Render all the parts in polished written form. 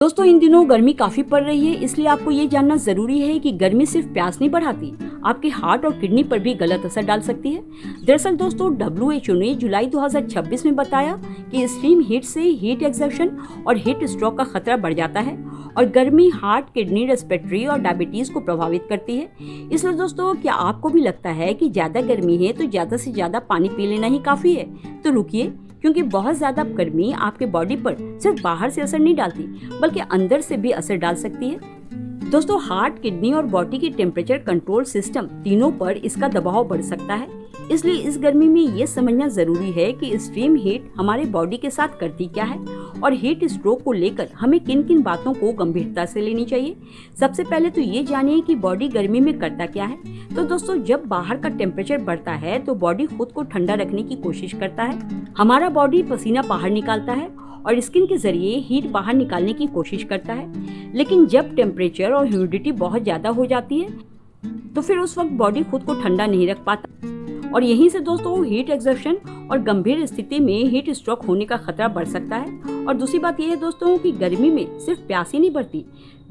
दोस्तों इन दिनों गर्मी काफी पड़ रही है, इसलिए आपको ये जानना जरूरी है कि गर्मी सिर्फ प्यास नहीं बढ़ाती, आपके हार्ट और किडनी पर भी गलत असर डाल सकती है। दरअसल दोस्तों WHO ने जुलाई 2026 में बताया कि एक्सट्रीम हीट से हीट एक्सर्शन और हीट स्ट्रोक का खतरा बढ़ जाता है और गर्मी हार्ट, किडनी, रेस्पिरेटरी और डायबिटीज को प्रभावित करती है। इसलिए दोस्तों क्या आपको भी लगता है कि ज्यादा गर्मी है तो ज्यादा से ज्यादा पानी पी लेना ही काफी है? तो रुकिए, क्योंकि बहुत ज्यादा गर्मी आपके बॉडी पर सिर्फ बाहर से असर नहीं डालती बल्कि अंदर से भी असर डाल सकती है। दोस्तों हार्ट, किडनी और बॉडी के टेम्परेचर कंट्रोल सिस्टम तीनों पर इसका दबाव बढ़ सकता है। इसलिए इस गर्मी में ये समझना जरूरी है कि एक्सट्रीम हीट हमारे बॉडी के साथ करती क्या है और हीट स्ट्रोक को लेकर हमें किन किन बातों को गंभीरता से लेनी चाहिए। सबसे पहले तो ये जानिए कि बॉडी गर्मी में करता क्या है। तो दोस्तों जब बाहर का टेम्परेचर बढ़ता है तो बॉडी खुद को ठंडा रखने की कोशिश करता है। हमारा बॉडी पसीना बाहर निकालता है और स्किन के जरिए हीट बाहर निकालने की कोशिश करता है। लेकिन जब टेम्परेचर और ह्यूमिडिटी बहुत ज्यादा हो जाती है तो फिर उस वक्त बॉडी खुद को ठंडा नहीं रख पाता और यहीं से दोस्तों हीट एक्सर्शन और गंभीर स्थिति में हीट स्ट्रोक होने का खतरा बढ़ सकता है। और दूसरी बात यह है दोस्तों कि गर्मी में सिर्फ प्यास ही नहीं बढ़ती।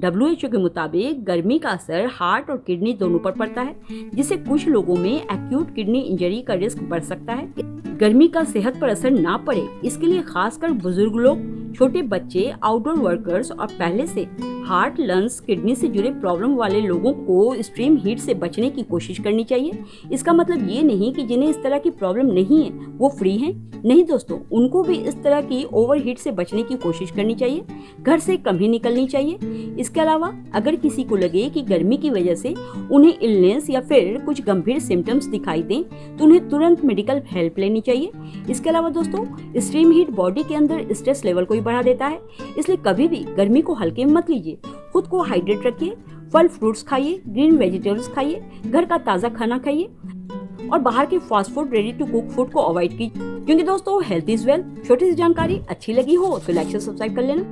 WHO के मुताबिक गर्मी का असर हार्ट और किडनी दोनों पर पड़ता है, जिससे कुछ लोगों में एक्यूट किडनी इंजरी का रिस्क बढ़ सकता है। गर्मी का सेहत पर असर ना पड़े इसके लिए खासकर बुजुर्ग लोग, छोटे बच्चे, आउटडोर वर्कर्स और पहले से हार्ट, लंग्स, किडनी से जुड़े प्रॉब्लम वाले लोगों को एक्सट्रीम हीट से बचने की कोशिश करनी चाहिए। इसका मतलब ये नहीं कि जिन्हें इस तरह की प्रॉब्लम नहीं है वो फ्री हैं। नहीं दोस्तों, उनको भी इस तरह की ओवर हीट से बचने की कोशिश करनी चाहिए, घर से कम ही निकलनी चाहिए। इसके अलावा अगर किसी को लगे कि गर्मी की वजह से उन्हें इलनेस या फिर कुछ गंभीर सिम्टम्स दिखाई दें तो उन्हें तुरंत मेडिकल हेल्प लेनी चाहिए। इसके अलावा दोस्तों एक्सट्रीम हीट बॉडी के अंदर स्ट्रेस लेवल को भी बढ़ा देता है, इसलिए कभी भी गर्मी को हल्के में मत लीजिए। खुद को हाइड्रेट रखिए, फल फ्रूट्स खाइए, ग्रीन वेजिटेबल्स खाइए, घर का ताज़ा खाना खाइए और बाहर के fast food, ready to cook food को अवॉइड कीजिए, क्योंकि दोस्तों हेल्थ इज वेल्थ। छोटी सी जानकारी अच्छी लगी हो तो लाइक से सब्सक्राइब कर लेना।